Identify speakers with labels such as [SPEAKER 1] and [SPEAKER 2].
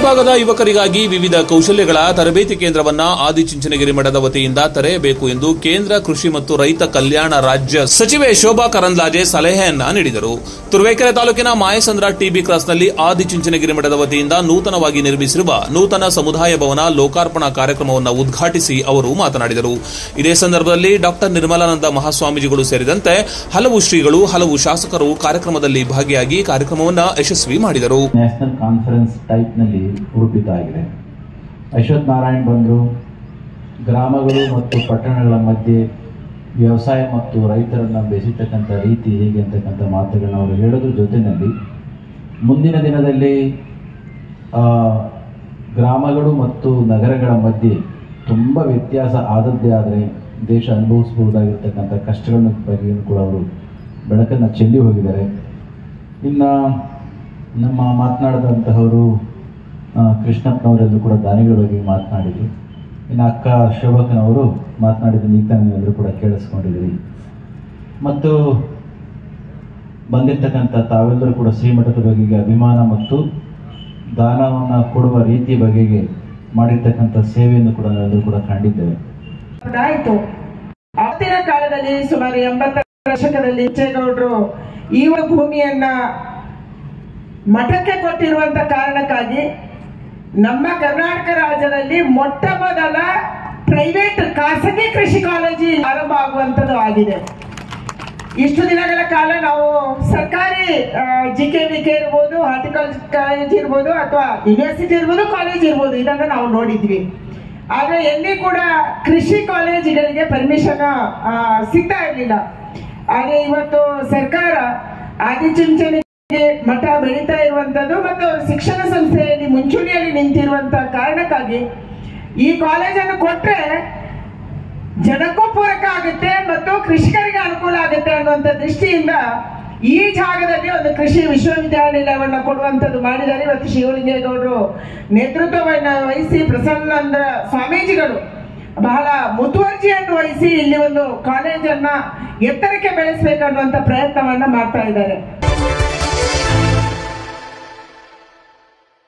[SPEAKER 1] ಭಾಗದ ಯುವಕರಿಗಾಗಿ ವಿವಿಧ ಕೌಶಲ್ಯಗಳ ತರಬೇತಿ ಕೇಂದ್ರವನ್ನ ಆದಿಚುಂಚನಗಿರಿ ಮಠದ ವತಿಯಿಂದ ತೆರೆಯಬೇಕು ಎಂದು ಕೇಂದ್ರ ಕೃಷಿ ಮತ್ತು ರೈತ ಕಲ್ಯಾಣ ರಾಜ್ಯ ಸಚಿವೆ ಶೋಭಾ ಕರಂದ್ಲಾಜೆ ಸಲಹೆಯನ್ನ ನೀಡಿದರು. ತುರುವೇಕೆರೆ ತಾಲೂಕಿನ ಮಾಯಸಂದ್ರ ಟಿಬಿ ಕ್ರಾಸ್ನಲ್ಲಿ ಆದಿಚುಂಚನಗಿರಿ ಮಠದ ವತಿಯಿಂದ ನೂತನವಾಗಿ ನಿರ್ಮಿಸಿರುವ ನೂತನ ಸಮುದಾಯ ಭವನ ಲೋಕಾರ್ಪಣಾ ಕಾರ್ಯಕ್ರಮವನ್ನು ಉದ್ಘಾಟಿಸಿ ಅವರು ಮಾತನಾಡಿದರು. ಇದೇ ಸಂದರ್ಭದಲ್ಲಿ ಡಾಕ್ಟರ್ ನಿರ್ಮಲಾನಂದ ಮಹಾಸ್ವಾಮೀಜಿಗಳು ಸೇರಿದಂತೆ ಹಲವು ಶ್ರೀಗಳು, ಹಲವು ಶಾಸಕರು ಕಾರ್ಯಕ್ರಮದಲ್ಲಿ ಭಾಗಿಯಾಗಿ ಕಾರ್ಯಕ್ರಮವನ್ನು ಯಶಸ್ವಿ ಮಾಡಿದರು.
[SPEAKER 2] ನ್ಯಾಷನಲ್ ಕಾನ್ಫರೆನ್ಸ್ ಟೈಪ್ನಲ್ಲಿ ರೂಪಿತ ಆಗಿದೆ. ಅಶ್ವಥ್ ನಾರಾಯಣ್ ಬಂದರು ಗ್ರಾಮಗಳು ಮತ್ತು ಪಟ್ಟಣಗಳ ಮಧ್ಯೆ ವ್ಯವಸಾಯ ಮತ್ತು ರೈತರನ್ನು ಬೆಸೆತಕ್ಕಂಥ ರೀತಿ ಹೇಗೆ ಅಂತಕ್ಕಂಥ ಮಾತುಗಳನ್ನ ಅವರು ಹೇಳೋದ್ರ ಜೊತೆಯಲ್ಲಿ ಮುಂದಿನ ದಿನದಲ್ಲಿ ಗ್ರಾಮಗಳು ಮತ್ತು ನಗರಗಳ ಮಧ್ಯೆ ತುಂಬ ವ್ಯತ್ಯಾಸ ಆದದ್ದೇ ಆದರೆ ದೇಶ ಅನುಭವಿಸಬಹುದಾಗಿರ್ತಕ್ಕಂಥ ಕಷ್ಟಗಳ ಬಗ್ಗೆಯೂ ಕೂಡ ಅವರು ಬೆಳಕನ್ನು ಚೆಲ್ಲಿ ಹೋಗಿದ್ದಾರೆ. ಇನ್ನು ನಮ್ಮ ಮಾತನಾಡಿದಂತಹವರು ಕೃಷ್ಣಪ್ಪನವರೆಲ್ಲರೂ ಕೂಡ ದಾನಿಗಳ ಬಗ್ಗೆ ಮಾತನಾಡಿದರು. ಇನ್ನು ಅಕ್ಕ ಶೋಭಕ್ಕನವರು ಮಾತನಾಡಿದ ಈಗ ನೀವೆಲ್ಲರೂ ಕೂಡ ಕೇಳಿಸ್ಕೊಂಡಿದ್ದೀರಿ. ಮತ್ತು ಬಂದಿರ್ತಕ್ಕಂಥ ತಾವೆಲ್ಲರೂ ಕೂಡ ಶ್ರೀಮಠದ ಬಗೆಗೆ ಅಭಿಮಾನ ಮತ್ತು ದಾನವನ್ನು ಕೊಡುವ ರೀತಿ ಬಗೆಗೆ ಮಾಡಿರ್ತಕ್ಕಂಥ ಸೇವೆಯನ್ನು ಕೂಡ ನಾವೆಲ್ಲರೂ ಕೂಡ ಕಂಡಿದ್ದೇವೆ.
[SPEAKER 3] ಆಯಿತು. ಅವತ್ತಿನ ಕಾಲದಲ್ಲಿ ಸುಮಾರು 80ರ ದಶಕದಲ್ಲಿ ಚೇಗೌಡರು ಈ ಭೂಮಿಯನ್ನ ಮಠಕ್ಕೆ ಕೊಟ್ಟಿರುವಂತ ಕಾರಣಕ್ಕಾಗಿ ನಮ್ಮ ಕರ್ನಾಟಕ ರಾಜ್ಯದಲ್ಲಿ ಮೊಟ್ಟ ಮೊದಲ ಪ್ರೈವೇಟ್ ಖಾಸಗಿ ಕೃಷಿ ಕಾಲೇಜು ಆರಂಭ ಆಗುವಂಥದ್ದು ಆಗಿದೆ. ಇಷ್ಟು ದಿನಗಳ ಕಾಲ ನಾವು ಸರ್ಕಾರಿ JKVK ಇರ್ಬೋದು, ಹಾರ್ಟಿಕಲ್ಚರ್ ಕಾಲೇಜ್ ಇರ್ಬೋದು, ಅಥವಾ ಯೂನಿವರ್ಸಿಟಿ ಇರ್ಬೋದು, ಕಾಲೇಜ್ ಇರ್ಬೋದು, ಇದನ್ನು ನಾವು ನೋಡಿದ್ವಿ. ಆದರೆ ಎಲ್ಲಿ ಕೂಡ ಕೃಷಿ ಕಾಲೇಜುಗಳಿಗೆ ಪರ್ಮಿಷನ್ ಸಿಗ್ತಾ ಇರಲಿಲ್ಲ. ಆದರೆ ಇವತ್ತು ಸರ್ಕಾರ ಆದಿಚುಂಚನಗಿರಿ ಮಠ ಬೆಳೀತಾ ಇರುವಂತದ್ದು ಮತ್ತು ಶಿಕ್ಷಣ ಸಂಸ್ಥೆಯಲ್ಲಿ ಮುಂಚೂಣಿಯಲ್ಲಿ ನಿಂತಿರುವಂತಹ ಕಾರಣಕ್ಕಾಗಿ ಈ ಕಾಲೇಜನ್ನು ಕೊಟ್ಟರೆ ಜನಕ್ಕೂ ಪೂರಕ ಆಗುತ್ತೆ ಮತ್ತು ಕೃಷಿಕರಿಗೆ ಅನುಕೂಲ ಆಗುತ್ತೆ ಅನ್ನುವಂಥ ದೃಷ್ಟಿಯಿಂದ ಈ ಜಾಗದಲ್ಲಿ ಒಂದು ಕೃಷಿ ವಿಶ್ವವಿದ್ಯಾನಿಲಯವನ್ನು ಕೊಡುವಂಥದ್ದು ಮಾಡಿದ್ದಾರೆ. ಇವತ್ತು ಶಿವಲಿಂಗೇಗೌಡರು ನೇತೃತ್ವವನ್ನು ವಹಿಸಿ ಪ್ರಸನ್ನಾನಂದ ಸ್ವಾಮೀಜಿಗಳು ಬಹಳ ಮುತುವರ್ಜಿಯನ್ನು ವಹಿಸಿ ಇಲ್ಲಿ ಒಂದು ಕಾಲೇಜನ್ನ ಎತ್ತರಕ್ಕೆ ಬೆಳೆಸಬೇಕನ್ನುವಂಥ ಪ್ರಯತ್ನವನ್ನ ಮಾಡ್ತಾ ಇದ್ದಾರೆ.